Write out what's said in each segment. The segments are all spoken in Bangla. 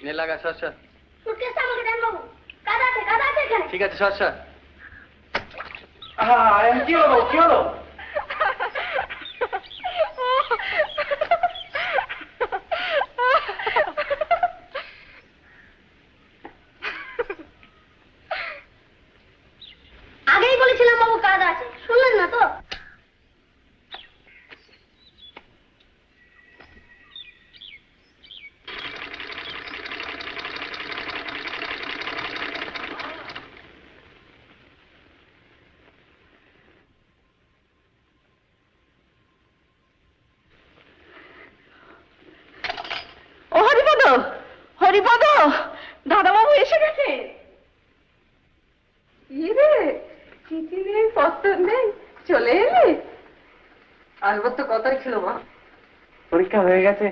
নে লাগা সরসা। সুটকেসটা আমাকে দেন বাবু। কাদা আছে এখানে। ঠিক আছে সরসা। কি হলো কি হলো? আগেই বলেছিলাম বাবু কাদা আছে, শুনলেন না তো? হরিপদ, দাদাবাবু এসে গেছে। চিঠি নেই, পত্র নেই, চলে এলে? আসবার তো কথাই ছিল মা। পরীক্ষা হয়ে গেছে।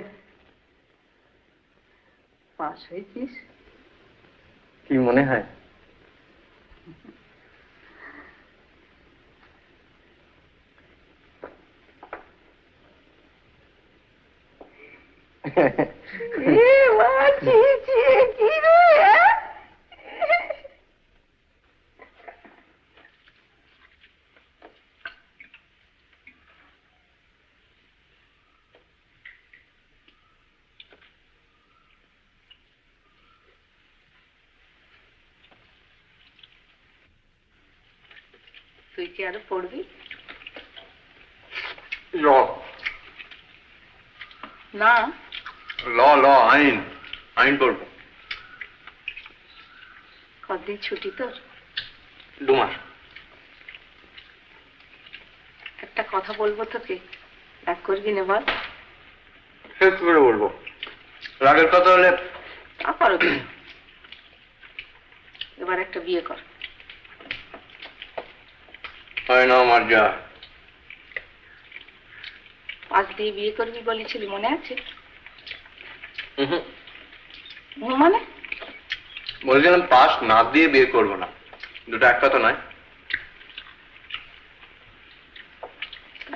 পাস হয়েছিস? কি মনে হয়? তুই কি আরো পড়বি? ল না, ল ল আইন আইন পড়বো। কদিন ছুটি তোর? 2 মাস। একটা কথা বলবো তোকে, রাগ করবি না বল? শেষ করে বলবো, রাগের কথা হলে তা করো কি? এবার একটা বিয়ে কর। হয় না আমার যা। পাশ দিয়ে বিয়ে করবি বলেছিলি, মনে আছে? হুম, মানে? বলছিলাম পাস না দিয়ে বিয়ে করবো না, দুটো এক কথা নয়।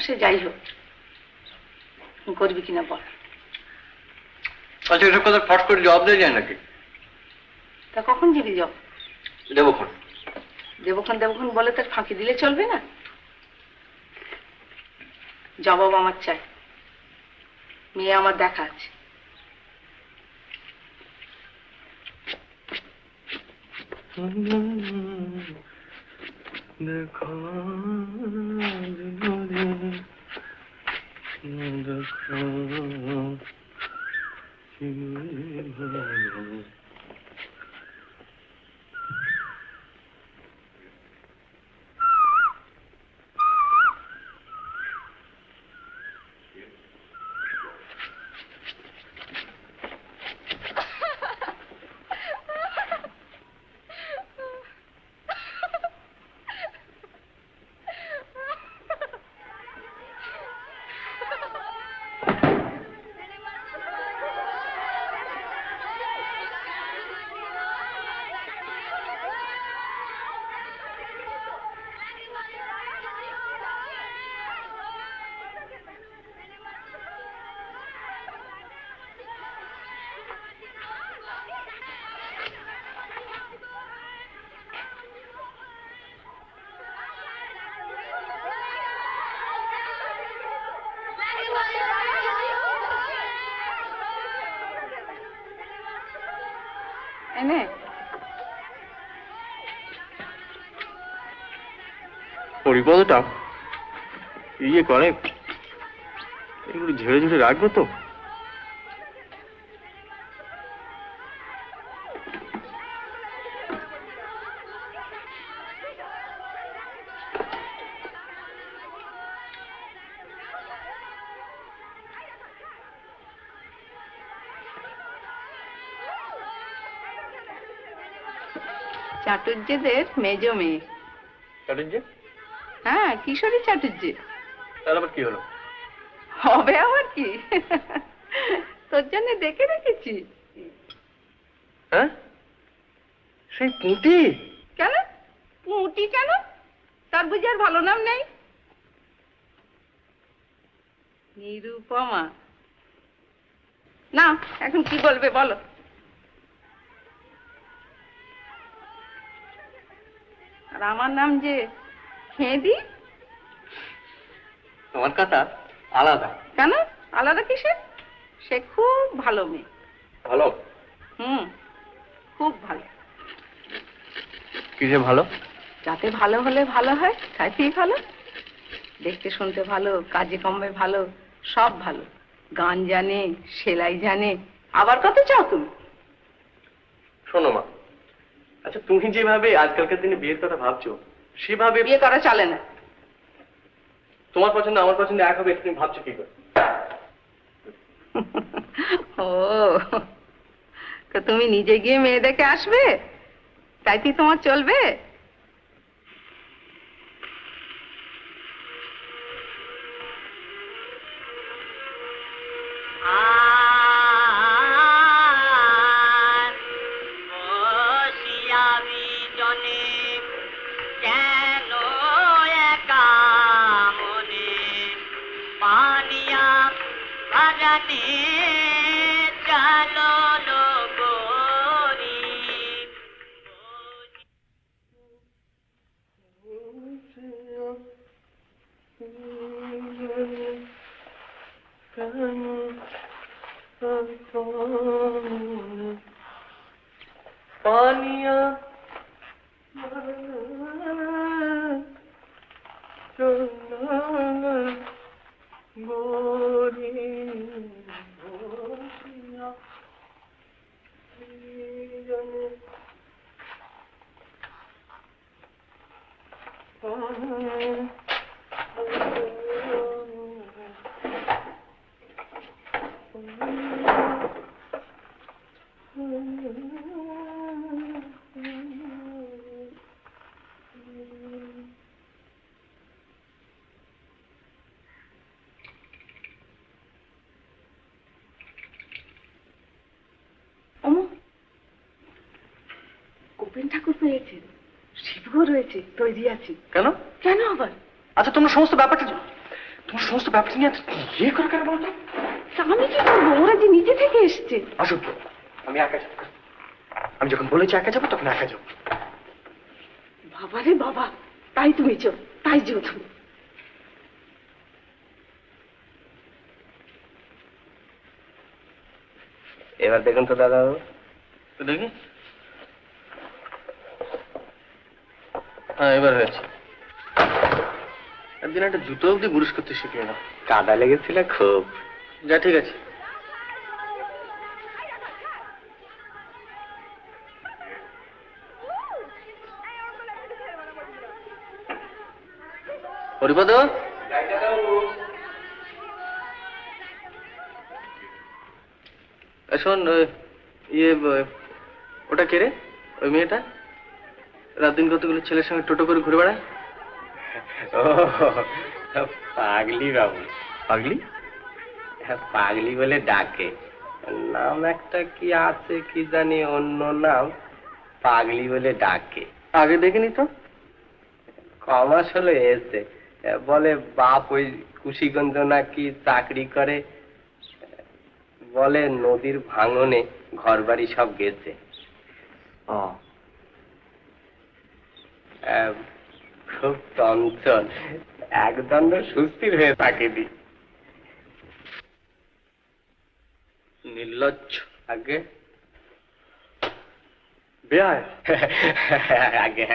সে যাই হোক, করবি কিনা বল। আচ্ছা এসব কথা ফট করে জবাব দিয়ে যায় নাকি? তা কখন যাবি জব? দেবক্ষণ। দেবক্ষণ বলে তার ফাঁকি দিলে চলবে না। জবাব আমার চাই, মেয়ে আমার দেখা আছে। দেখো এনে হরিপদটা ইয়ে করে, এগুলো ঝেড়ে ঝেড়ে রাখবো তো। চাটুর্যেদের মেজ মেয়ে। চাটুর্য? হ্যাঁ, কিশোরী চাটুর্য। তার আবার কি হলো? হবে আবার কি, তোর জন্য দেখে রেখেছি। হ্যাঁ, সেই পুঁটি? কেন পুঁটি? কেন, তার বুঝি আর ভালো নাম নেই? নিরুপমা। না, এখন কি বলবে বলো? আমার নাম যে খেদি। তোমার কথা আলাদা। কেন আলাদা কিসে? সে খুব ভালো মেয়ে। ভালো? খুব ভালো। কি যে ভালো? যাতে ভালো হলে ভালো হয় তাই ঠিক ভালো। দেখতে শুনতে ভালো, কাজে কর্মে ভালো, সব ভালো। গান জানে, সেলাই জানে, আবার কত চাও তুমি? শোনো মা, আচ্ছা তুমি যেভাবে আজকালকার দিনে বিয়ের কথা ভাবছো সেভাবে বিয়ে করা চলে না। তোমার পছন্দ আমার পছন্দ এক হবে, এটা তুমি ভাবছো কি করে? ও, তো তুমি নিজে গিয়ে মেয়ে দেখে আসবে, তাই কি তোমার চলবে? पानिया গোপেন ঠাকুর পেয়েছে, শিবও রয়েছে, তৈরি আছি। কেন? কেন আবার? আচ্ছা তোমরা সমস্ত ব্যাপারটা নিয়ে ইয়ে করে কেন বলতো? আমি কি করবো? ওরা যে নিজে থেকে এসছে। আসুক, আমি একা যাবো। আমি যখন বলেছি একা যাবো তখন একা যাবো। বাবারে বাবা, তাই তুমি চো, তাই যেও তুমি। এবার দেখুন তো দাদা, তো দেখি। হ্যাঁ, এবার হয়েছে। একদিন একটা জুতো অব্দি বুরুশ করতে শিখিয়ে না। কাদা লেগেছিল খুব। যা, ঠিক আছে। হরিপদ, শোন, ইয়ে ওটা কে রে? ওই মেয়েটা রাত দিন কতগুলো ছেলের সঙ্গে টোটো করে ঘুরে বেড়ায়। ও পাগলি বাবু। পাগলি? পাগলি বলে ডাকে, নাম একটা কি আছে কি জানি, অন্য নাম, পাগলি বলে ডাকে। আগে দেখিনি তো। কমাস হলো এসে, বলে বাপ ওই কুশিগঞ্জ নাকি চাকরি করে, বলে নদীর ভাঙনে ঘর বাড়ি সব গেছে। খুব চঞ্চল, একদণ্ড সুস্থির হয়ে থাকেনি। নির্লজ্জ। আগে বেয়ায়। আগে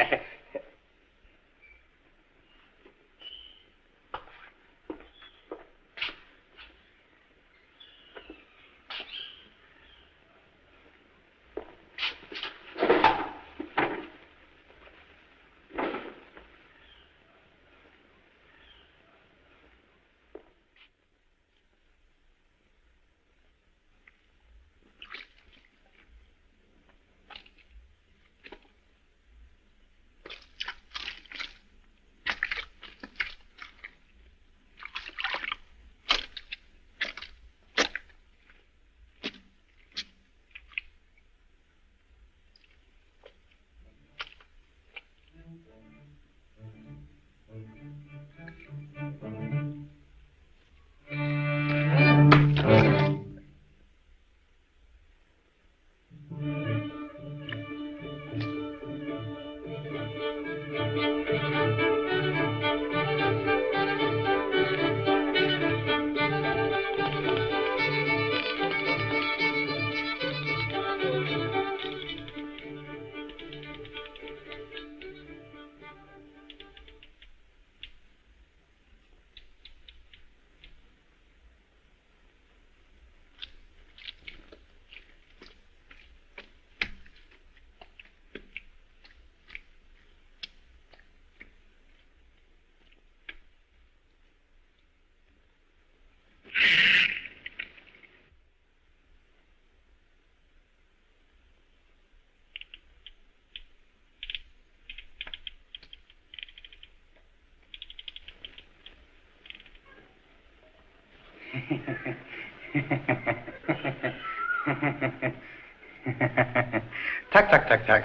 থাক থাক থাক থাক,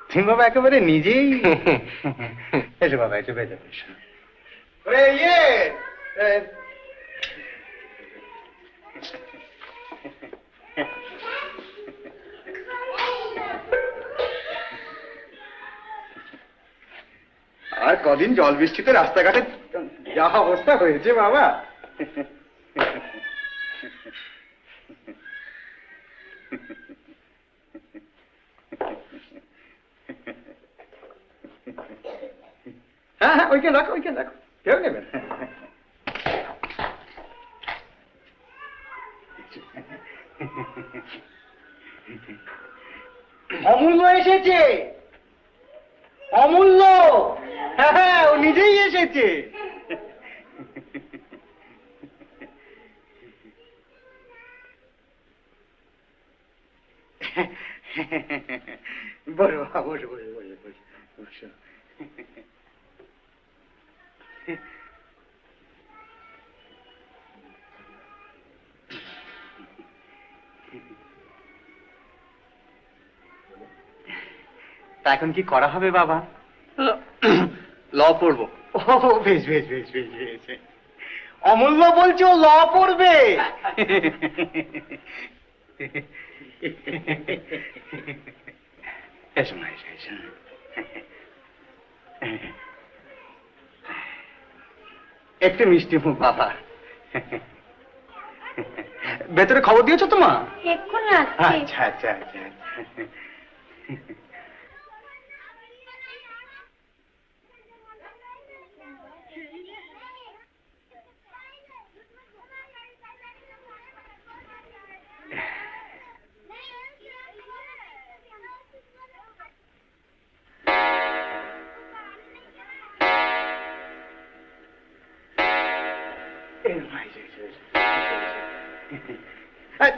তুমি বাবা একেবারে নিজেই। এসো বাবা, এসো বেজো। আর কদিন জল বৃষ্টিতে রাস্তাঘাটে যা অবস্থা হয়েছে বাবা। হ্যাঁ হ্যাঁ, ওইখানে রাখো, ওইখানে রাখো, কেউ নেবেন। অমূল্য এসেছে, অমূল্য। হ্যাঁ হ্যাঁ, ও নিজেই এসেছে। বসো বসো বসো বসো বসো বসো। তা এখন কি করা হবে বাবা? ল পড়বো। ও বেশ বেশ বেশ বেশ বেশ। অমূল্য বলছে ও ল পড়বে। এসো না, এসো এসো। একটু মিষ্টি মুখ বাবা। ভেতরে খবর দিয়েছো তো মা? এক্ষুনি আসছি। আচ্ছা আচ্ছা আচ্ছা আচ্ছা।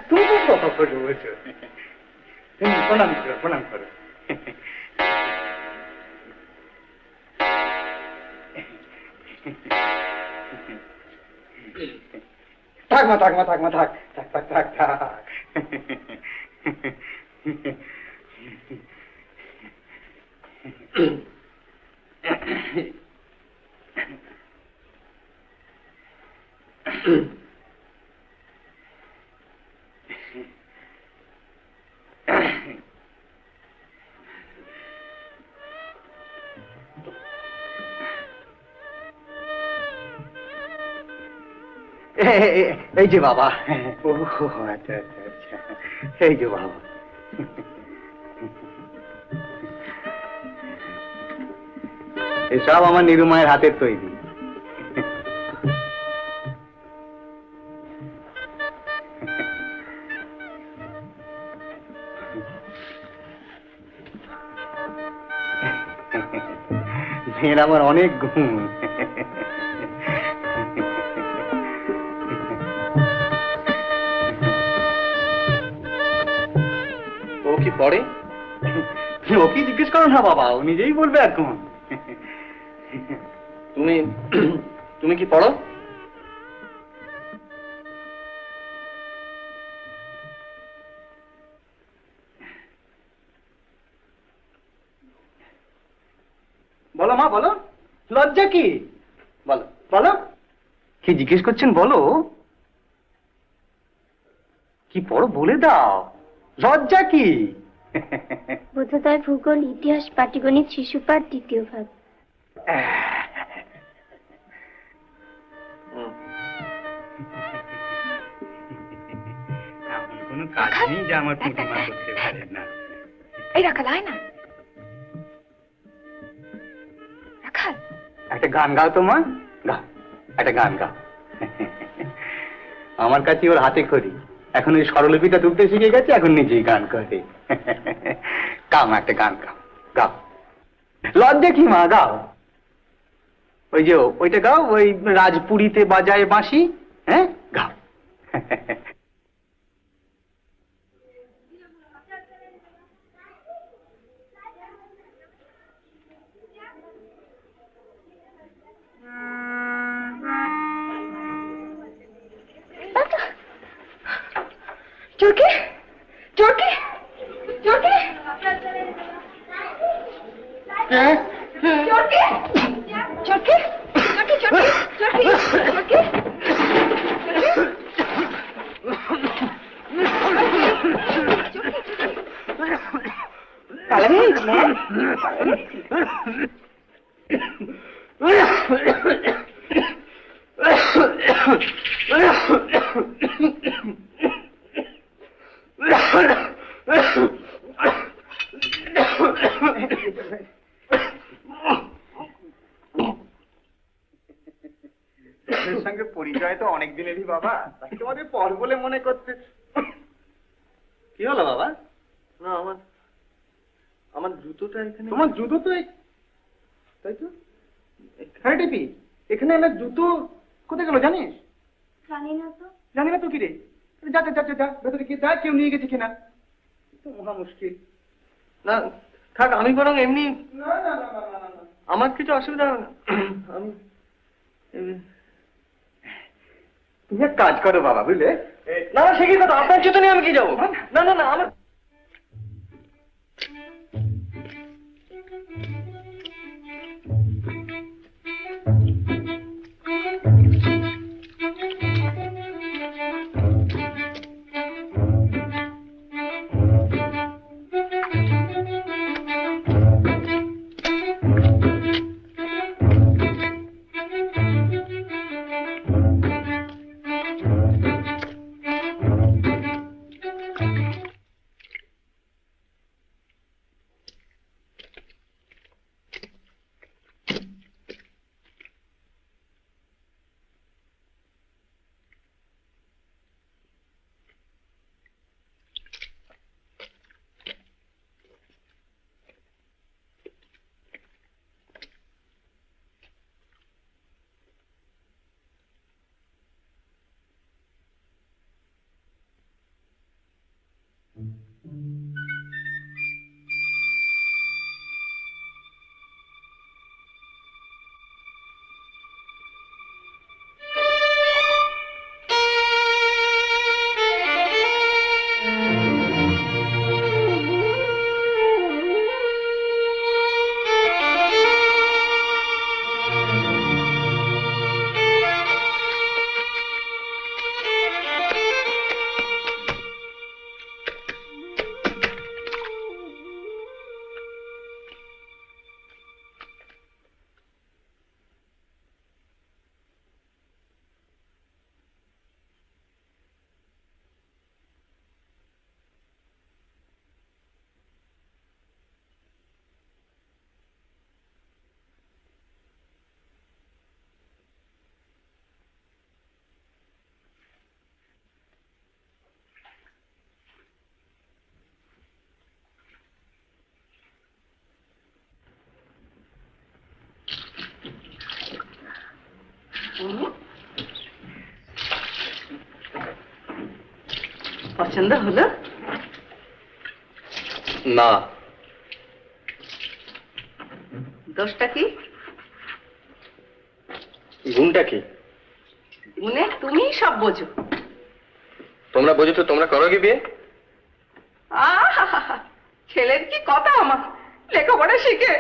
তুমি তো কথা বলো, বলছো। তুমি প্রণাম করো, প্রণাম করো। থাক মা, থাক মা, থাক মা, থাক থাক থাক থাক থাক। এই যে বাবা। ও আচ্ছা আচ্ছা আচ্ছা, এই যে বাবা। এসব আমার নিরুমায়ের হাতের তৈরি। মেয়ের আমার অনেক গুণ। ও কি পড়ে? ওকে জিজ্ঞেস করো না বাবা, ও নিজেই বলবে এখন। তুমি তুমি কি পড়ো? বলো মা, বলো। লজ্জা কি? বলো বলো, কি জিজ্ঞেস করছেন বলো। কি পড়ো বলে দাও, লজ্জা কি? বোধোদয়, ভূগোল, ইতিহাস, পাটিগণিত, শিশুপাঠ, দ্বিতীয় ভাগ। এমন কোনো কাজ নেই যা আমার প্রতিমা করতে পারে না। এই রাখাল, আয় না রাখাল। একটা গান গাও তো মা, গাও একটা গান গাও। আমার কাছে ওর হাতে খড়ি, এখন ওই স্বরলিপিটা তুলতে শিখে গেছে, এখন নিজেই গান করে। গাও মা, একটা গান গাও, গাও। লজ্জা কি মা, গাও। ওই যে ওইটা গাও, ওই রাজপুরীতে বাজায় বাঁশি। হ্যাঁ, গাও। চরকি চরকি চরকি চরকি চরকি কালা হয়ে গেছে সঙ্গে পরিচয় তো অনেক দিনেরই বাবা, তাকে আমাদের পর বলে মনে করতে। কি হলো বাবা? না আমার জুতোটা এখানে। তোমার জুতো তো তাই তো। হ্যাঁ টিপি, এখানে আমার জুতো কোথায় গেল জানিস? জানি না তো। জানি না তো কি রে? যা যা যা যা ভেতরে গিয়ে দেখ কেউ নিয়ে গেছে কিনা। তো মহা মুশকিল। না থাক, আমি বরং এমনি। না না না না না না, আমার কিছু অসুবিধা হবে না। আমি তুমি এক কাজ করো বাবা, বুঝলে? না না, সে কি কথা? আপনার জুতো নিয়ে আমি কি যাবো? না না না, আমার পছন্দ হলো? না। দোষটা কি? গুণটা কি? গুণে তুমি সব বোঝো। তোমরা বোঝো তো তোমরা করো কি বিয়ে? আহা, ছেলের কি কথা, আমার লেখাপড়া শিখে।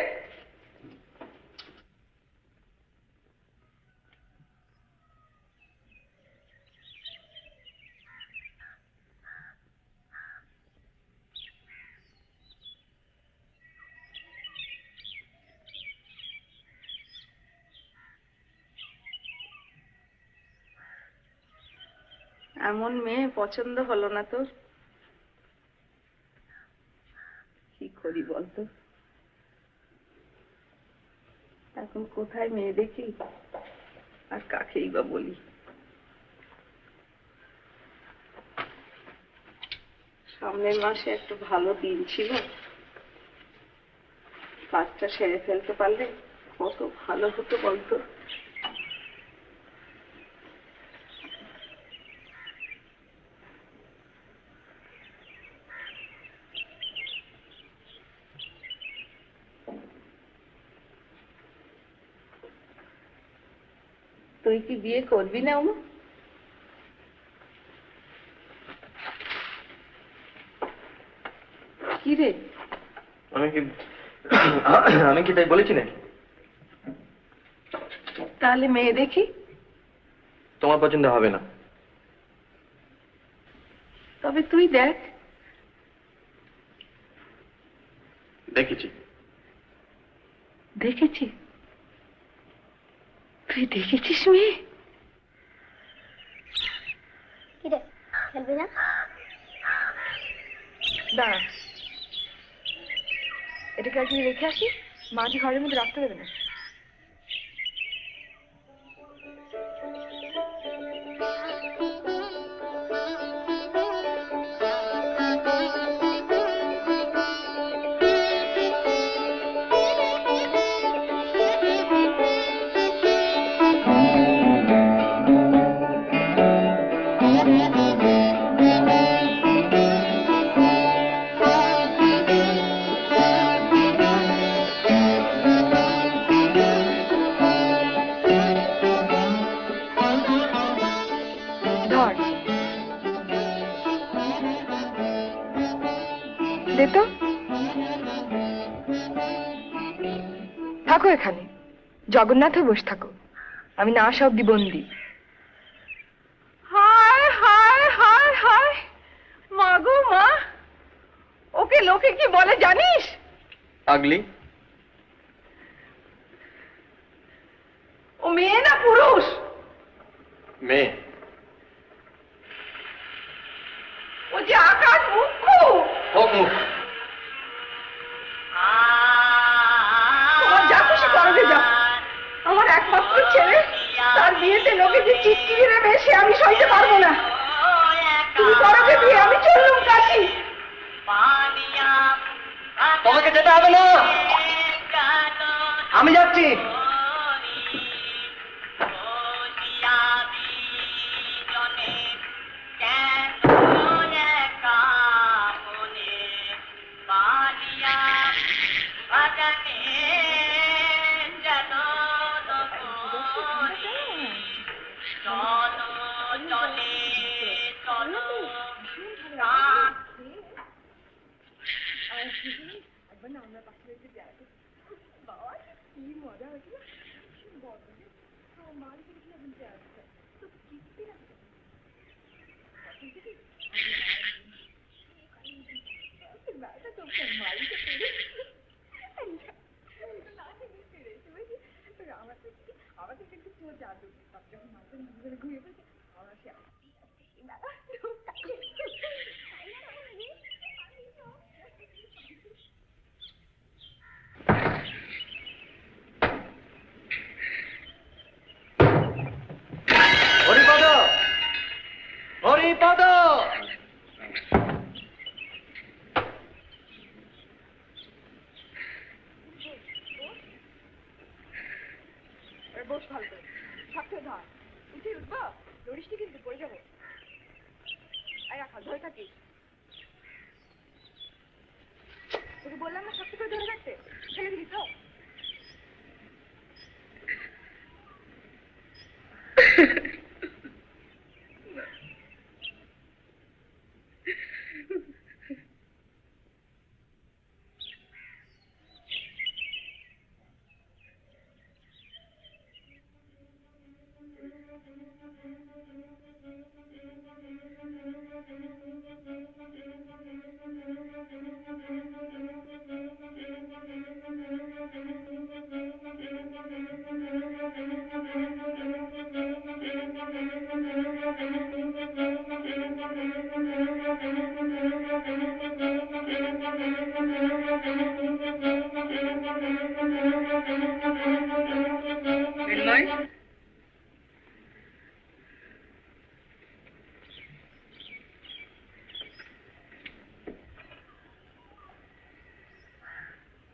এমন মেয়ে পছন্দ হলো না তোর? কি করি বলতো? এখন কোথায় মেয়ে দেখি আর কাকেই বা বলি? সামনের মাসে একটু ভালো দিন ছিল, কাজটা সেরে ফেলতে পারলে কত ভালো হতো বলতো। তুই কি বিয়ে করবি না ওমা? কি রে? আমি কি আমি কি তাই বলেছি নাকি? তাহলে মেয়ে দেখি। তোমার পছন্দ হবে না। তবে তুই দেখ। দেখেছি। দেখেছি? তুই দেখেছিস মেয়ে? কিরে খেলবি না? দাঁড়া, এটাকে আর কি রেখে আসি, মাঝে ঘরের মধ্যে রাখতে দেবে না। ধর, দে তো। থাকো এখানে, জগন্নাথে বসে থাকো, আমি না আসা অব্দি বন্দি। হায় হায় হায় হায়, মা গো মা, ওকে লোকে কি বলে জানিস? পাগলি। ও মেয়ে না পুরুষ? মেয়ে। ও যে আকাশ মুখ্য। হোক মুখ। তোমার যা খুশি করবে যাও, আমার একমাত্র ছেলে, তার বিয়েতে লোকে যে চিৎকিরি নেবে সে আমি সইতে পারবো না। তুমি করবে বিয়ে, আমি চললুম কাশি। তোমাকে যেতে হবে না, আমি যাচ্ছি। হরিপদ, হরিপদ। বস ভালো করে, থাকতে ধর, উঠে উঠবো, লড়িসটি কিন্তু পড়ে যাবো। আর রাখা ধরে থাকিস, তোকে বললাম না শক্ত করে ধরে রাখতে, ছেড়ে দিবি তো?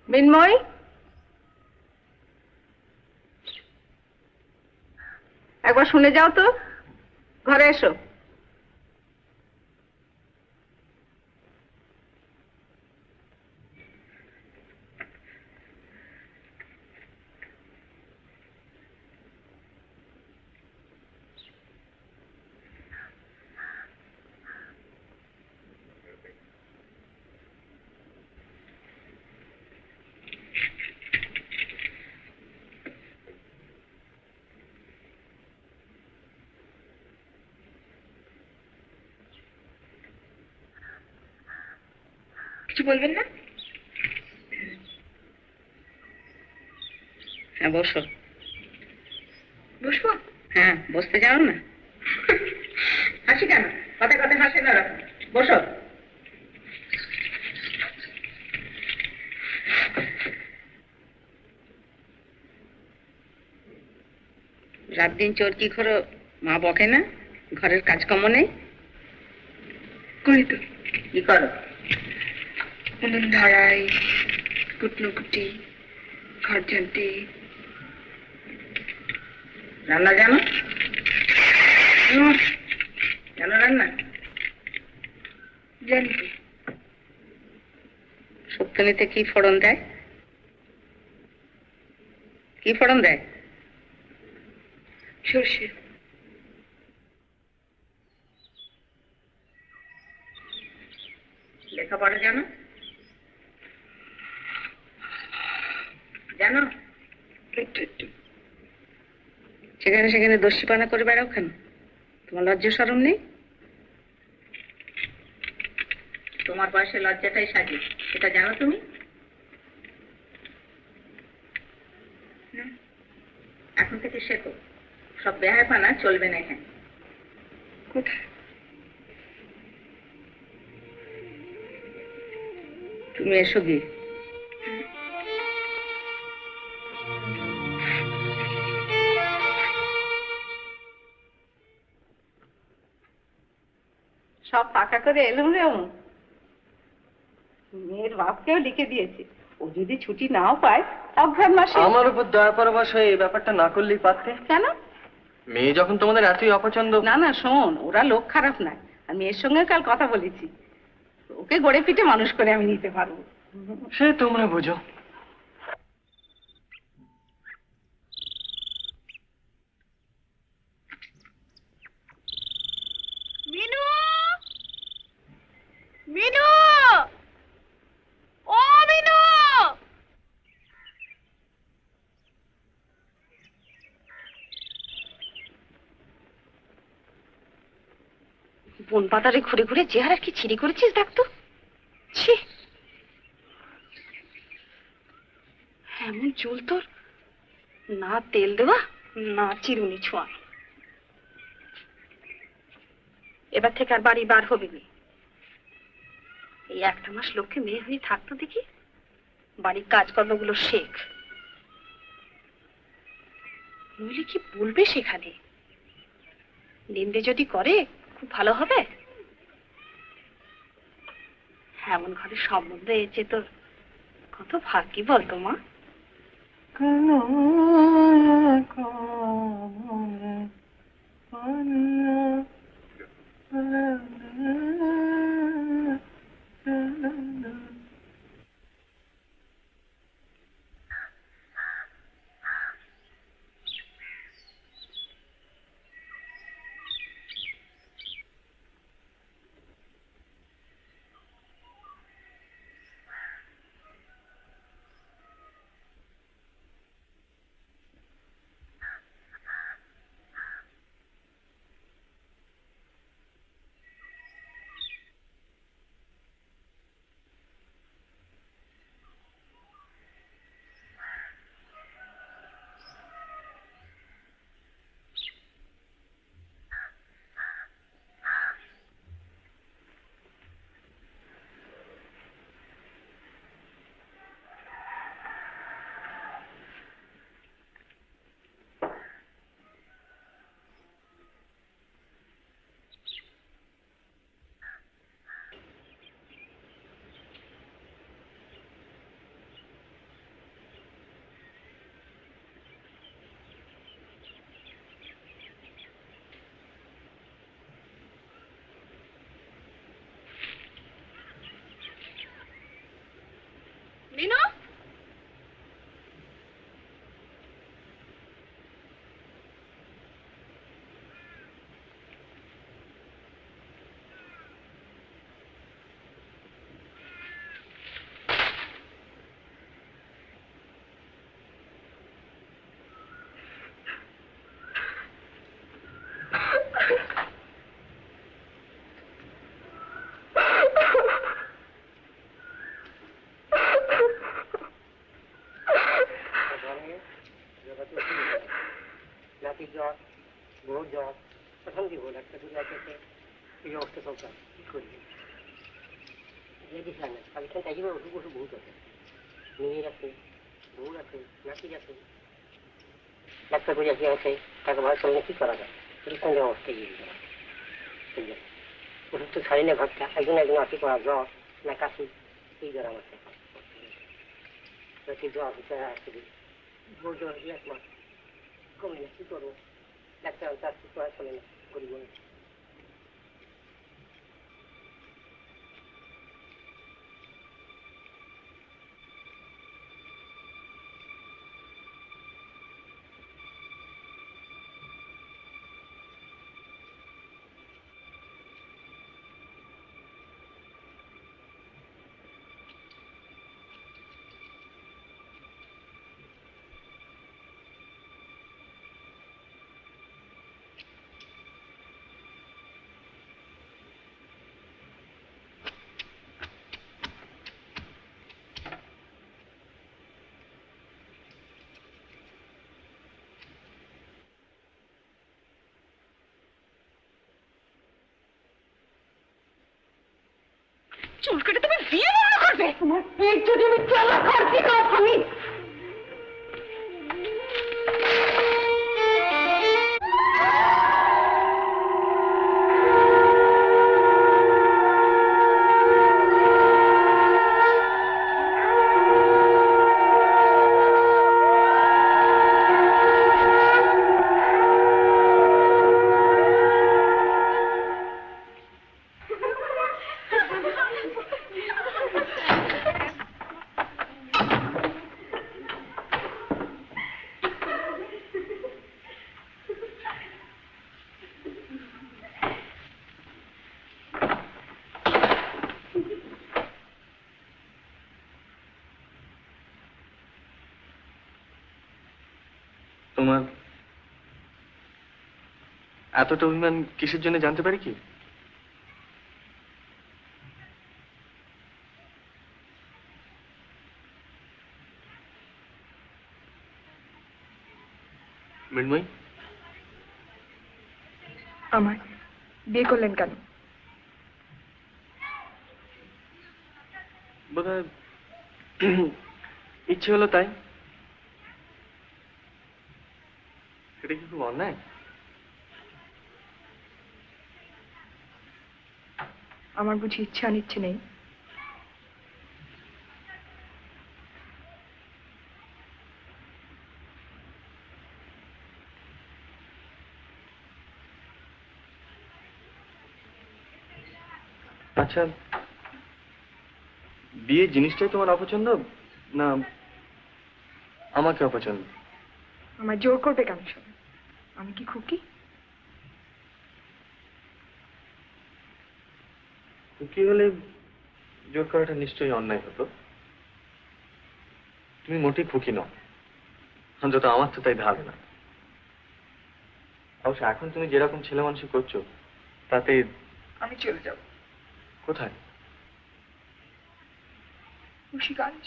মিন্ময়, একবার শুনে যাও তো, ঘরে এসো। কিছু বলবেন না? হ্যাঁ বসো। বসবো? হ্যাঁ বসতে জানো না? হাসি কেন? কথায় কথায় হাসি না রাখো। বসো। রাত দিন চোরকি করো, মা বকে না? ঘরের কাজকর্ম নেই? করি তো। কি করো? উনুন ধরাই, কুটনো কুটি, ঘর ঝাঁটি। রান্না জানো? জানো রান্না? জানি তো। শুক্তনিতে কি ফোড়ন দেয়? কি ফোড়ন দেয়? সর্ষে। লেখাপড়া জানো? জানো? একটু একটু। সেখানে সেখানে দস্যিপানা করে বেড়াও কেন? তোমার লজ্জা শরম নেই? তোমার বয়সে লজ্জাটাই সাজে, সেটা জানো তুমি? এখন থেকে শেখো, সব বেহায়পানা চলবে না এখানে। কোথায়? তুমি এসো গিয়ে। সব পাকা করে এলুম রে অমু। মেয়ের বাপকেও লিখে দিয়েছে, ও যদি ছুটি নাও পায় অঘ্রাণ মাসে। আমার উপর দয়া পরবাস হয়ে এই ব্যাপারটা না করলেই পারতে। কেন? মেয়ে যখন তোমাদের এতই অপছন্দ। না না শোন, ওরা লোক খারাপ নয়, আর মেয়ের সঙ্গে কাল কথা বলেছি, ওকে গড়ে পিঠে মানুষ করে আমি নিতে পারবো। সে তোমরা বুঝো। মিনু! মিনু! ও মিনু! বন পাতারে ঘুরে ঘুরে চেহারা কি ছিঁড়ি করেছিস দেখ তো। ছি, এমন চুল তোর, না তেল দেওয়া না চিরুনি ছোঁয়া। এবার থেকে আর বাড়ি বার হবে না। এই একটা মাস লোককে মেয়ে হয়ে থাকতো দেখি, বাড়ির কাজকর্মগুলো শেখ, নইলে কি বলবে সেখানে? নিন্দে যদি করে খুব ভালো হবে। এমন ঘরে সম্বন্ধ এসেছে তোর, কত ভাগ্যি বলতো মা। বহুত জ্বর প্রথম দিব ডাক্তার যদি আছে এই অবস্থা চলছে কি করবি দিছিলাম না খালি খেলতে আসবে ওষুধ ওষুধ বহুত আছে মেয়ের আছে বউর আছে নাতির আছে ডাক্তার করে আসি আছে তাকে ভয় করলে কি করা যায় সেই সঙ্গে অবস্থায় গিয়ে ঠিক আছে ওষুধ তো ছাড়ি না ঘরটা একজন একজন আসি করা জ্বর না কাশি এই জ্বর আমার জ্বর ভিতরে আসছে বউ জ্বর এক মাস কমে না কি করবো ডাক্তার তার কি করা চলে না গরিব চুল কেটে তুমি বিয়ে বন্ধ করবে তোমার পেট যদি আমি চালা করতে না আমি তোমার এতটা অভিমান কিসের জন্য জানতে পারি কি? মৃন্ময়ী, আমার বিয়ে করলেন কেন? বোধহয় ইচ্ছে হলো তাই। এটা কি খুব অন্যায়? আমার বুঝি ইচ্ছে অনিচ্ছে নেই? আচ্ছা, বিয়ে জিনিসটাই তোমার অপছন্দ না আমাকে অপছন্দ? আমার জোর করবে কেন সবাই? আমি কি খুকি? খুকি হলে জোর করাটা নিশ্চয়ই অন্যায় হতো। তুমি মোটেই খুকি নও, অন্তত আমার তো তাই ধারণা। অবশ্য এখন তুমি যেরকম ছেলে মানুষ করছো তাতে আমি চলে যাব। কোথায়? মুন্সিগঞ্জ।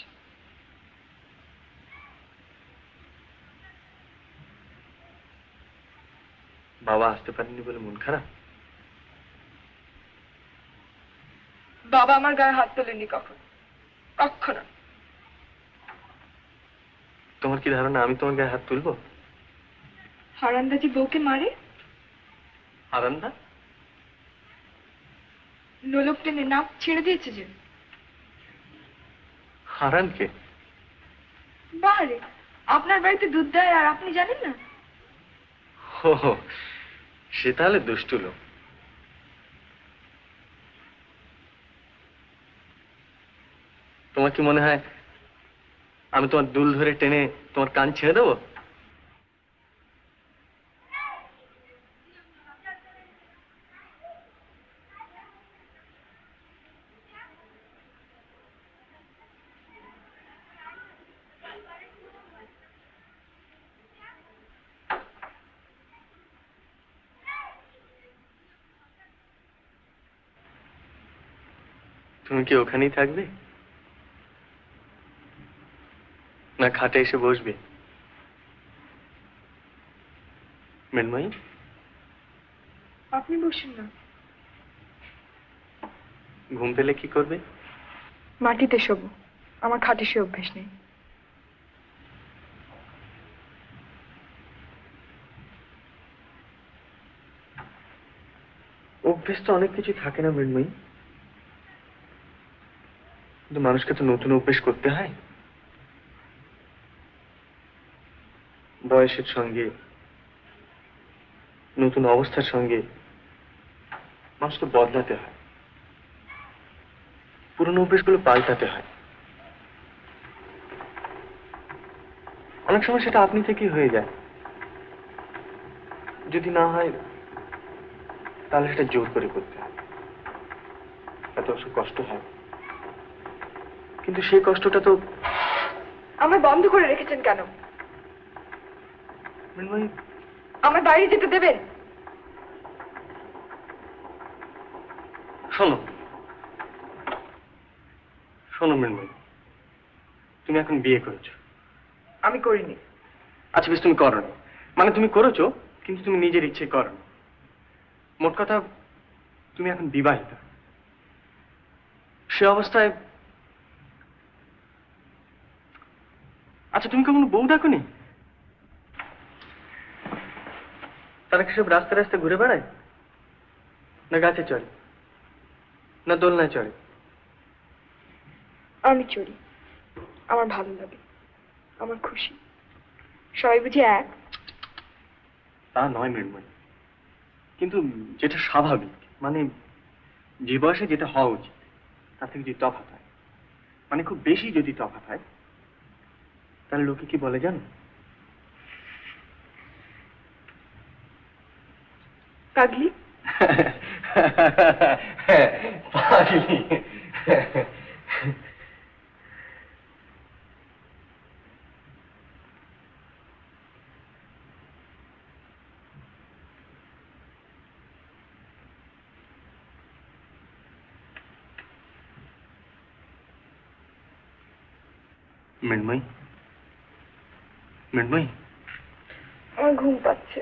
বাবা আসতে পারেনি বলে মন খারাপ? বাবা আমার গায়ে হাত তোলেননি কখন, কখনো। তোমার কি ধারণা আমি তোমার গায়ে হাত তুলবো? হারান্দাজি বউকে মারে, হারান্দা নোলক টেনে নাক ছেড়ে দিয়েছে যে। হারানকে? বারে আপনার বাড়িতে দুধ দেয় আর আপনি জানেন না? ও, সে তাহলে দুষ্টু লোক। তোমার কি মনে হয় আমি তোমার দুল ধরে টেনে তোমার কান ছেড়ে দেবো? তুমি কি ওখানেই থাকবে না খাটে এসে বসবে? মৃন্ময়ী, আপনি বসুন না। ঘুম পেলে কি করবে? মাটিতে শোবো, আমার খাটে সে অভ্যেস নেই। অভ্যেস তো অনেক কিছু থাকে না মৃন্ময়ী, কিন্তু মানুষকে তো নতুন অভ্যেস করতে হয়। বয়সের সঙ্গে, নতুন অবস্থার সঙ্গে মানুষকে বদলাতে হয়, পুরনো অভ্যেসগুলো পাল্টাতে হয়। অনেক সময় সেটা আপনি থেকেই হয়ে যায়, যদি না হয় তাহলে সেটা জোর করে করতে হয়, এত অবশ্য কষ্ট হয়, কিন্তু সেই কষ্টটা তো। আমার বন্ধ করে রেখেছেন কেন? মৃন্ময়ী, আমার বাইরে যেতে দেবেন? শোনো শোনো মৃন্ময়ী, তুমি এখন বিয়ে করেছো। আমি করিনি। আচ্ছা বেশ, তুমি করো, মানে তুমি করেছো কিন্তু তুমি নিজের ইচ্ছে করো। মোট কথা, তুমি এখন বিবাহিত। সে অবস্থায়, আচ্ছা তুমি কখনো বউ দেখোনি? তারা কি সব রাস্তায় রাস্তায় ঘুরে বেড়ায়, না গাছে চড়ে, না দোলনায় চড়ে? আমি চড়ি, আমার ভালো লাগে, আমার খুশি। সবাই বুঝি এক? তা নয় মৃন্ময়ী, কিন্তু যেটা স্বাভাবিক, মানে যে বয়সে যেটা হওয়া উচিত তার থেকে যদি তফাৎ হয়, মানে খুব বেশি যদি তফাৎ হয়, তাহলে লোকে কি বলে জানো? পাগলি। পাগলি। মৃন্ময়ী, মৃন্ময়ী, আমার ঘুম পাচ্ছে।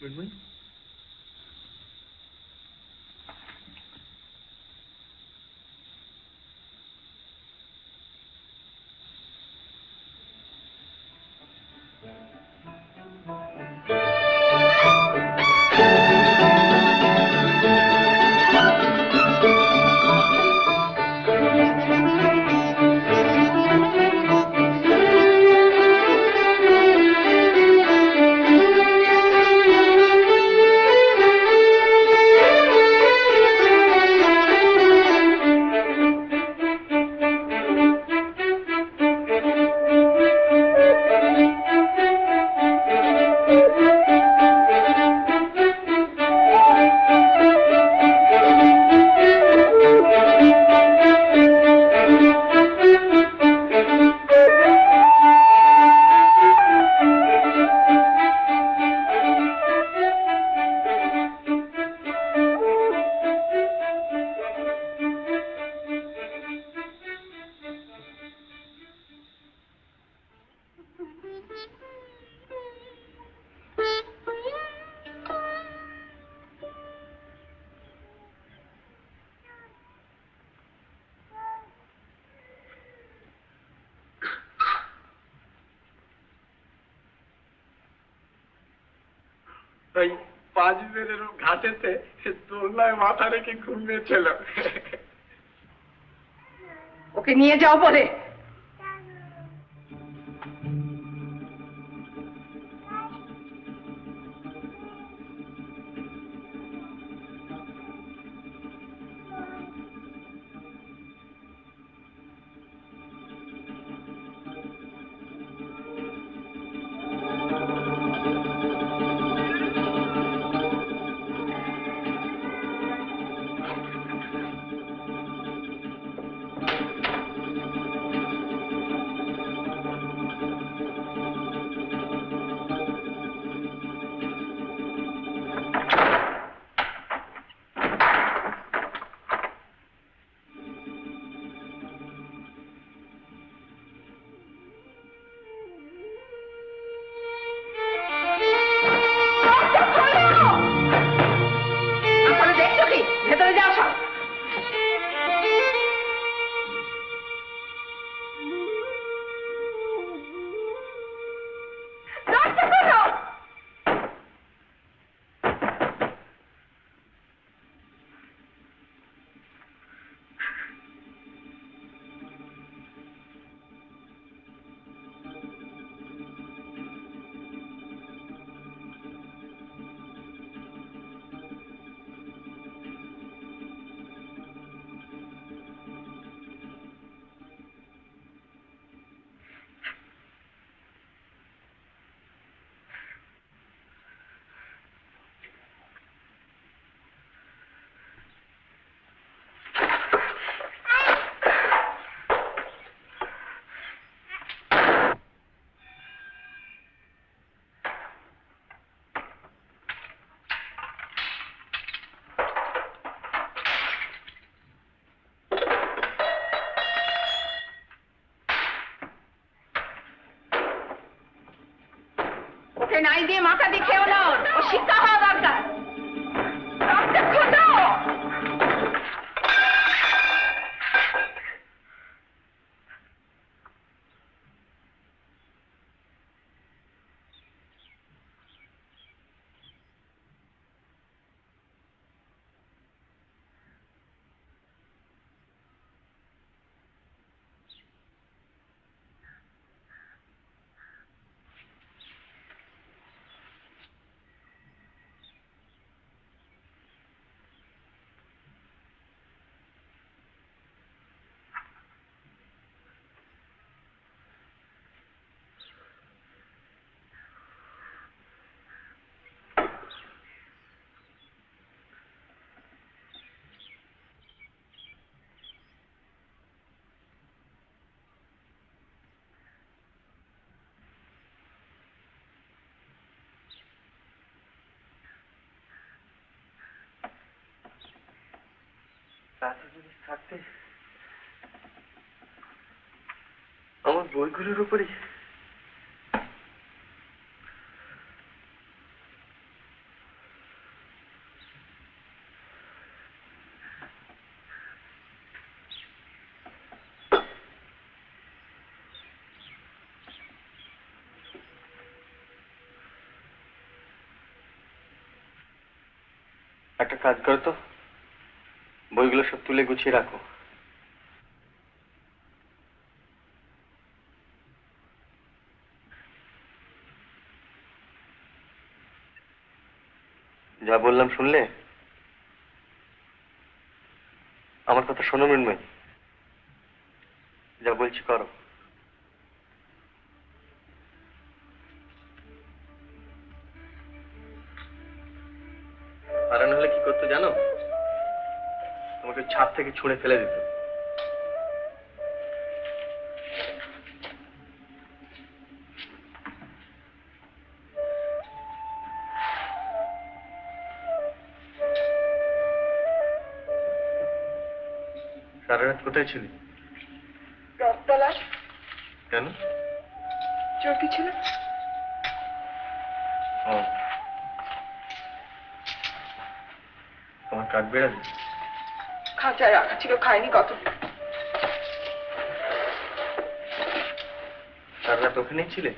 মিনমিন, ওই 5 বেলের ঘাটেতে দোলনায় মাথা রেখে ঘুমিয়েছিল। ওকে নিয়ে যাও বলে। ওকে নাই দিয়ে মাথা দিয়ে খেও না, ও শিক্ষা হওয়া দরকার। রাতে যদি থাকতে আমার বইগুলোর উপরে একটা কাজ করো তো, বইগুলো সব তুলে গুছিয়ে রাখো। যা বললাম শুনলে? আমার কথা শোনো মৃন্ময়, যা বলছি করো। আর নাহলে কি করতে জানো? তোমাকে ছাদ থেকে ছুঁড়ে ফেলে দিত। সারা রাত কোথায় ছিলি? রথতলায়। কেন? চোরকি ছিল। ও, তোমার কাক বেড়ালি? খাঁচায় রাখা ছিল, খাইনি কতদিন। সারা রাত ওখানেই ছিলে?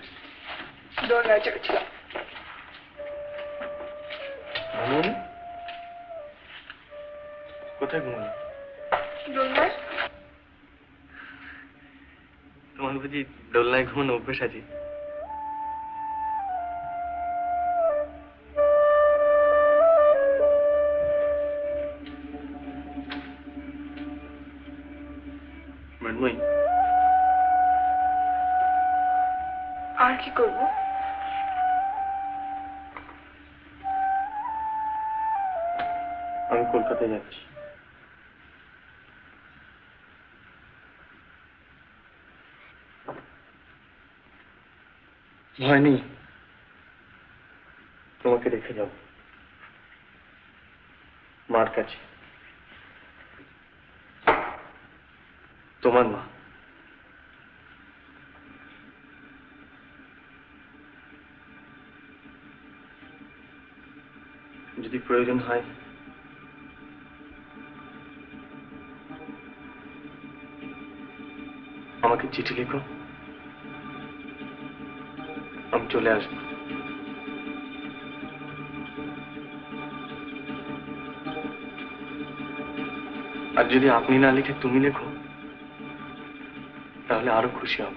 দোলনায় চেপেছিলাম। ঘুমোনি? কোথায় ঘুমোনি? দোলনায়। তোমার বুঝি দোলনায় ঘুমানো অভ্যেস আছে? মৃন্ময়ী, আর কি করবো? আমি কলকাতায় যাচ্ছি। ভয় নেই, তোমাকে রেখে যাব মার কাছে। তোমার মা। যদি প্রয়োজন হয় আমাকে চিঠি লিখো, আমি চলে আসবো। আর যদি আপনি না লিখে তুমি লেখো তাহলে আরো খুশি হব।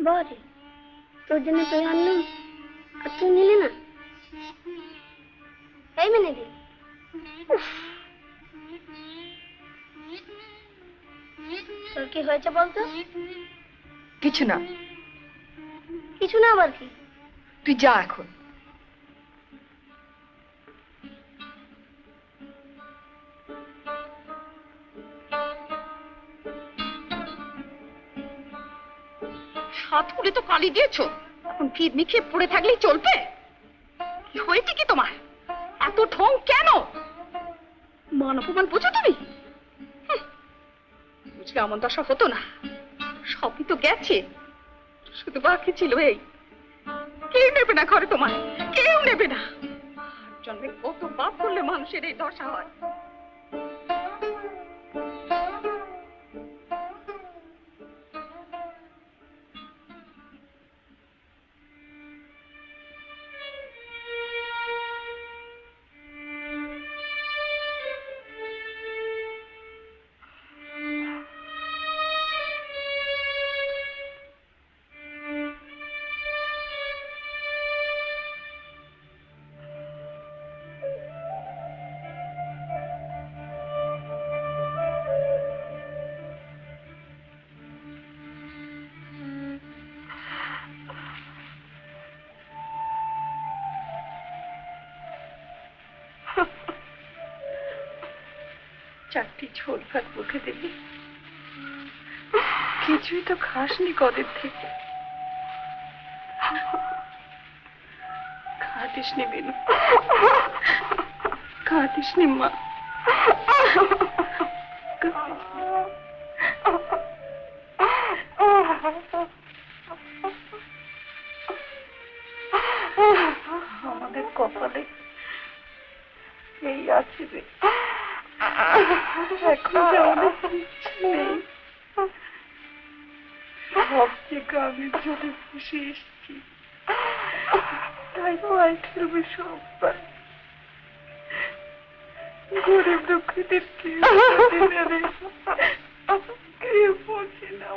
বরে তোর জন্য তুই আনলাম আর তুই নিলি না। এই মেনে দি। তোর কি হয়েছে বলতো? কিছু না। কিছু না আবার কি? তুই যা এখন। হাতগুলি তো কালি দিয়েছো, এখন কি নিক্ষেপ পড়ে থাকলেই চলবে? কি হয়েছে কি তোমার? এত ঠং কেন? মান অপমান বুঝো তুমি? বুঝলে এমন দশা হতো না। সবই তো গেছে, শুধু বাকি ছিল এই। কেউ নেবে না ঘরে তোমার, কেউ নেবে না। জন্মে কত পাপ করলে মানুষের এই দশা হয়। চারটি ঝোল ভাত মুখে দিবি, কিছুই তো খাসনি কদিন থেকে। খাতিস নি বিনু, খাতিস নি মা। আমাদের কপালে এই আছে রে, এখন যে আমাদের কিচ্ছু নেই। সব যে গ্রামের জন্য খুশি এসছি, তাই পায়ে খেলবে সবাই। গরিব দুঃখীদের কেউ পৌঁছে না।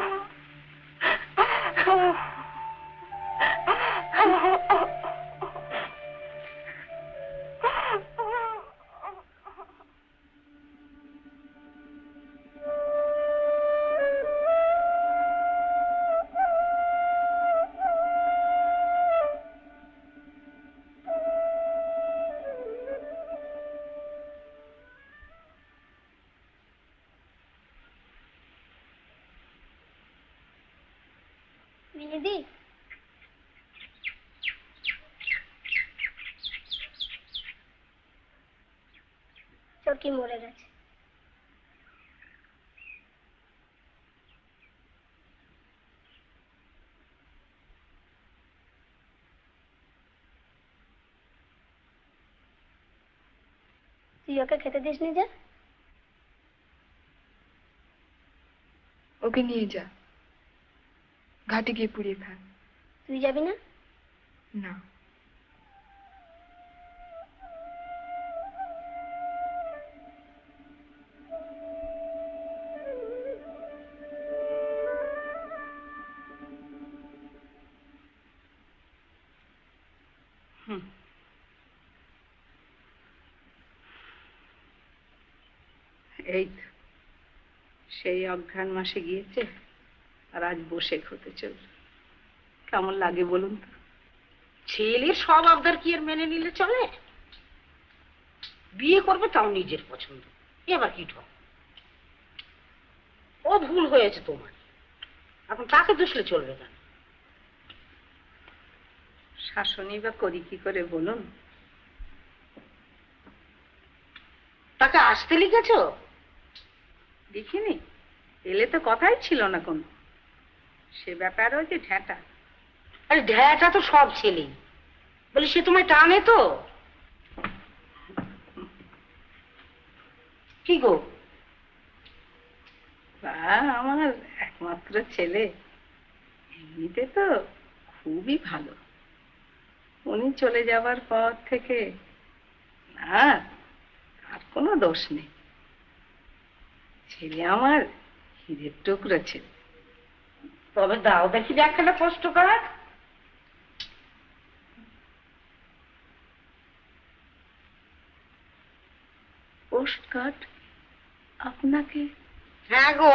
বিনিদি, চরকি মরে গেছে। তুই ওকে খেতে দিসনি যে? ওকে নিয়ে যা, ঘাটে গিয়ে পুড়িয়ে খা। তুই যাবি না? না, এই তো সেই অঘ্রাণ মাসে গিয়েছে, আর আজ বসে হতে চল। কেমন লাগে বলুন তো? ছেলের সব আবদার কি আর মেনে নিলে চলে? বিয়ে করবে তাও নিজের পছন্দ, এবার কি ঠক? ও ভুল হয়েছে তোমার, এখন তাকে দুষলে চলবে কেন? শাসনই বা করি কি করে বলুন? তাকে আসতে লিখেছো? দেখিনি, এলে তো কথাই ছিল না কোনো। সে ব্যাপার ওই যে ঢ্যাঁটা। আরে ঢ্যাটা তো সব ছেলেই, বলি সে তোমায় টানে তো। কি গো? আমার একমাত্র ছেলে, এমনিতে তো খুবই ভালো। উনি চলে যাবার পর থেকে না, আর কোনো দোষ নেই। ছেলে আমার হীরের টুকরো ছেলে। তবে দাও দেখি একখানা কষ্ট করার। পোস্ট কার্ড আপনাকে? হ্যাঁ গো,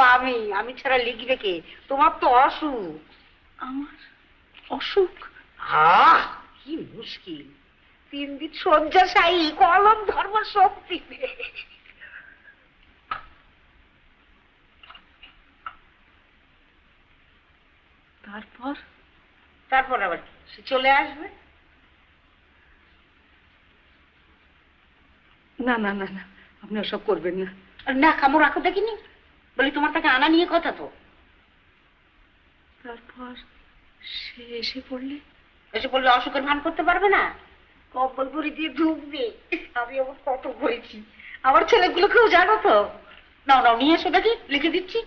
আমি ছাড়া লিখবে কে? তোমার তো অসুখ। আমার অসুখ? কি মুশকিল, 3 দিন শয্যাশায়ী, কলম ধর্ম শক্তি নেই। তারপর আবার কি? সে চলে আসবে। না না না না, আপনি ওসব করবেন না। না, কামড় রাখো দেখিনি, বলি তোমার তাকে আনা নিয়ে কথা তো। তারপর সে এসে পড়লে? এসে বললে অসুখের ভান করতে পারবে না, কম্বল ভরি দিয়ে ঢুকবে। আমি আবার কত হয়েছি, আমার ছেলেগুলোকেও জানো তো। নাও নাও, নিয়ে এসো দেখি, লিখে দিচ্ছি।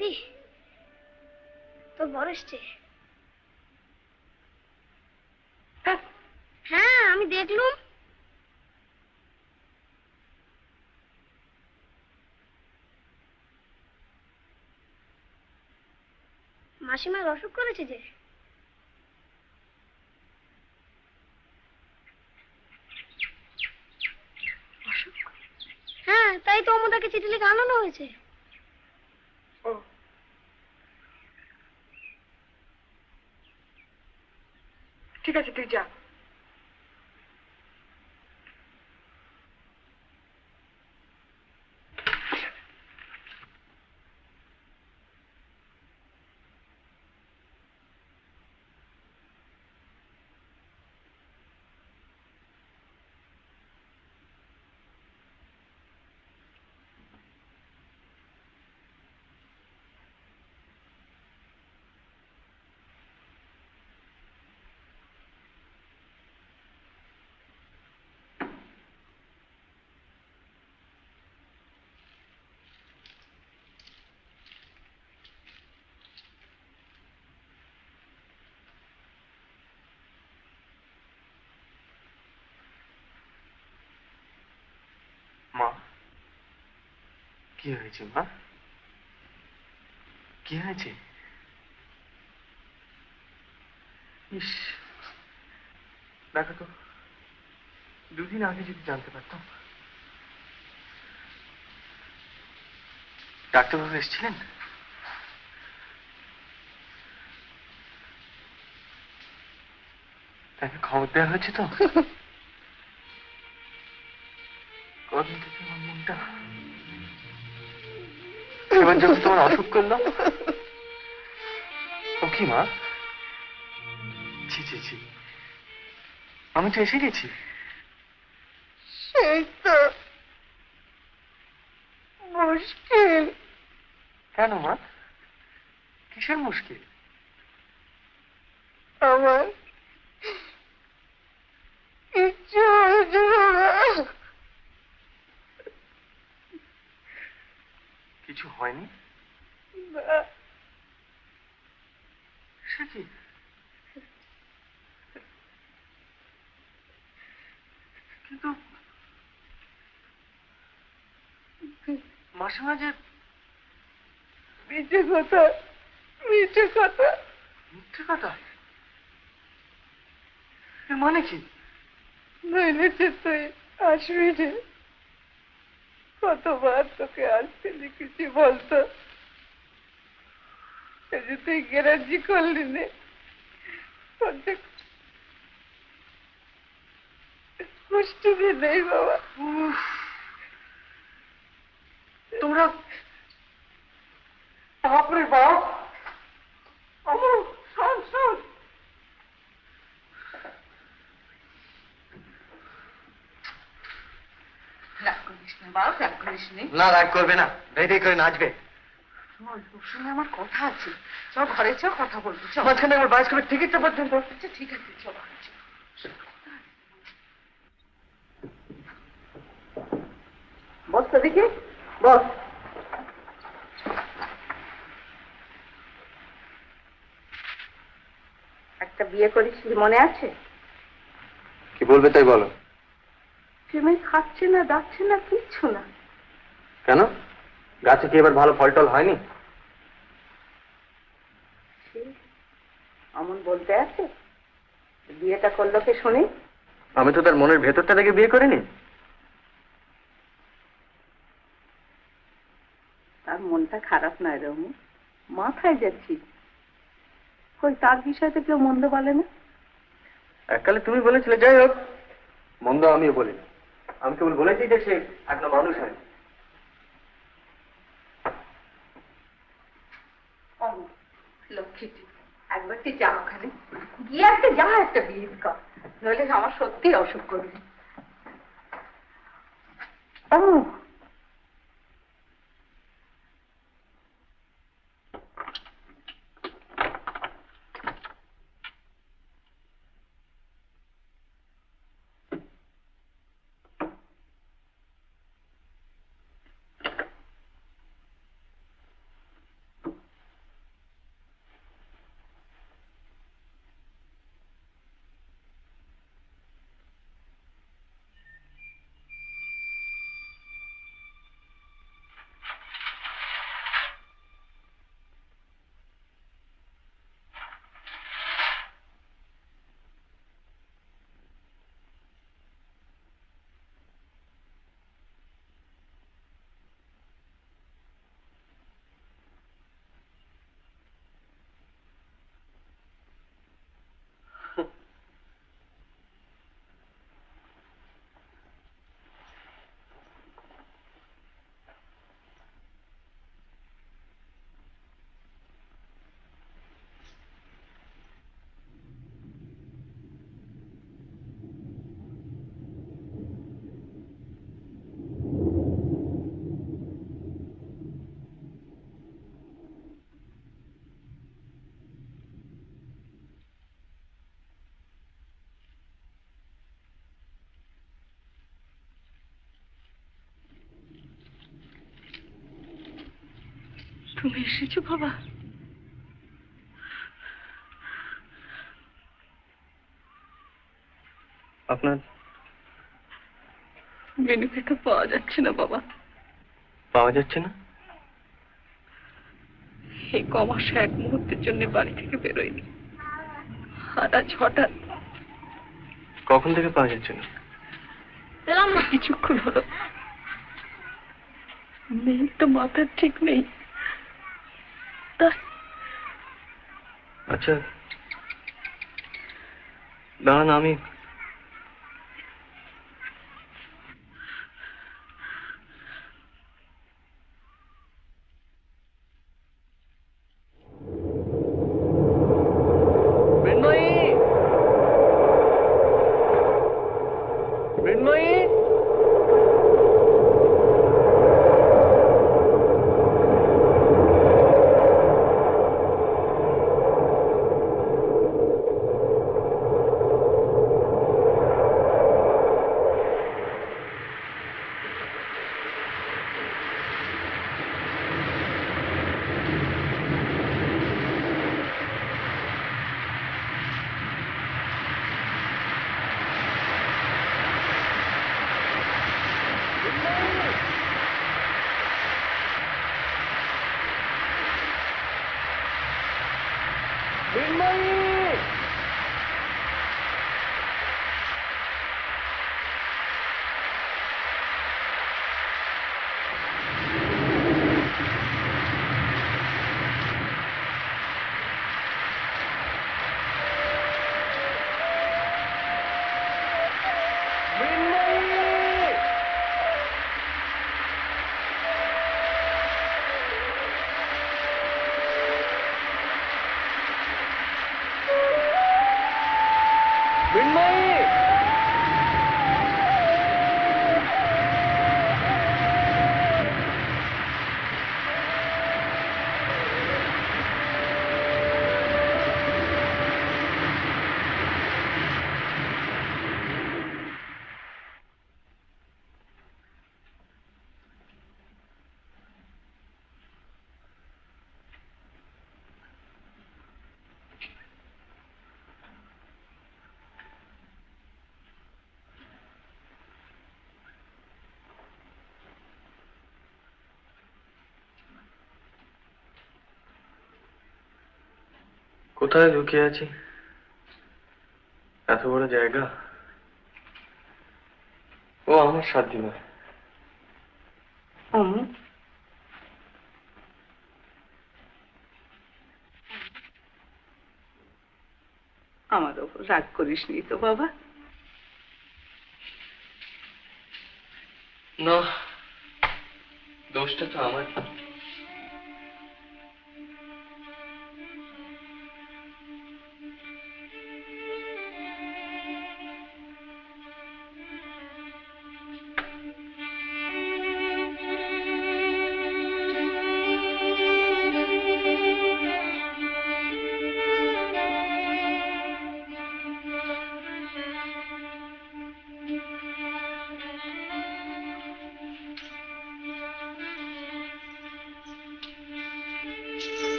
দিদি তোর বর এসছে। হ্যাঁ আমি দেখলুম। মাসিমার অসুখ করেছে যে। হ্যাঁ তাই তো অমুদাকে চিঠি লিখে আনানো হয়েছে। ঠিক আছে তুই যা। মা, কি হয়েছে মা? কি হয়েছে? ইস, দেখো তো, দুদিন আগে যদি জানতে পারতাম। ডাক্তারবাবু এসেছিলেন? তাকে খবর দেওয়া হয়েছে তো? কদিন থেকে আমার মনটা, এবার যখন তোমার অসুখ করলো। ও কি মা? ছি ছি ছি, আমি তো এসে গেছি। সেই তো মুশকিল। কেন মা, কিসের মুশকিল? আমার কিচ্ছু হয়েছিল না। কিছু হয়নি? না, সে কি? কিন্তু মাসিমা যে মিথ্যে কথা, মিথ্যে কথা। মিথ্যে কথা? এর মানে কি? নইলে যে তুই আসবি রে। কতবার তোকে আসতে লিখেছি বলতো, এই যে তুই গ্যারান্টি করলি নে। পুষ্টি নেই বাবা। উফ, তোমরা, বাপরে বাপ। শোন শোন, রাগ করিস না বাবা, রাগ করিস নি। না, রাগ করবে না, রেডি করে নাচবে। তোর সঙ্গে আমার কথা আছে, চ ঘরে চ, কথা বলবো। চ মাঝখানে আমার বায়োস্কোপের টিকিটটা পর্যন্ত। আচ্ছা ঠিক আছে, চ ঘরে চ। বস তো দেখি, বস। একটা বিয়ে করেছিস মনে আছে? কি বলবে তাই বলো। প্রেমে খাচ্ছে না, যাচ্ছে না, কিচ্ছু না। কেন, গাছে কি এবার ভালো ফল টল হয়নি? অমন বলতে আছে, বিয়েটা করলো কে শুনি? আমি তো তার মনের ভেতরটা দেখে বিয়ে করিনি। তার মনটা খারাপ নয় রে অমু, মাথায় যাচ্ছিস। কই তার বিষয়তে কেউ মন্দ বলে না? এককালে তুমি বলেছিলে, যাই হোক, মন্দ আমিও বলি। আমি কেবল বলেছি যে সে একটা মানুষ হয়। অমু লক্ষ্মীটি, একবার তুই যা ওখানে গিয়ে একটা যা একটা বিয়ে কর, নইলে আমার সত্যি অসুখ করবে। অমু, তুমি এসেছো বাবা? আপনার বেনুকে তো পাওয়া যাচ্ছে না বাবা। পাওয়া যাচ্ছে না? এই কমাসে এক মুহূর্তের জন্য বাড়ি থেকে বেরোয়নি, আর আজ হঠাৎ কখন থেকে পাওয়া যাচ্ছে না? কিছুক্ষণ হলো। মেয়ের তো মাথার ঠিক নেই। আচ্ছা দাঁড়ান, আমি কোথায় লুকিয়ে আছি? এত বড় জায়গা। ও আমার সাথ দিবে। আমার ওপর রাগ করিস নি তো বাবা? না, দোষটা তো আমার।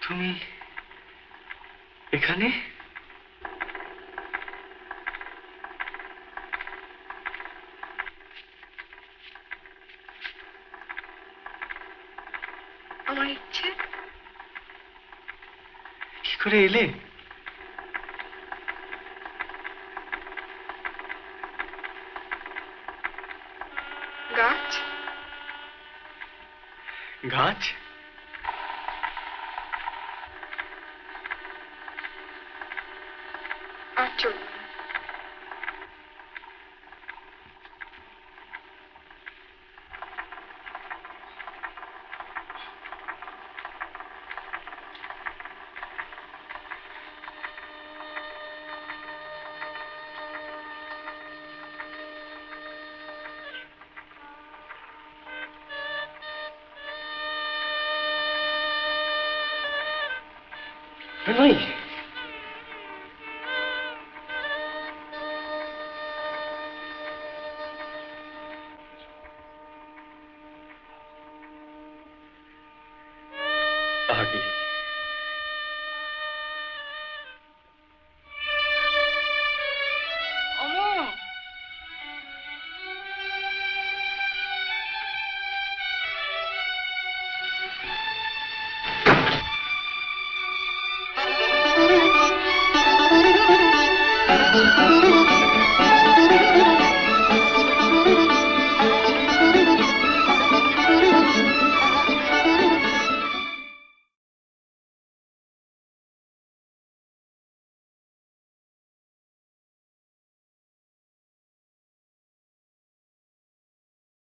তুমি এখানে? আমার ইচ্ছে। কি করে এলে? গাছ, গাছ? আর চলবে না। মৃন্ময়ী, আগে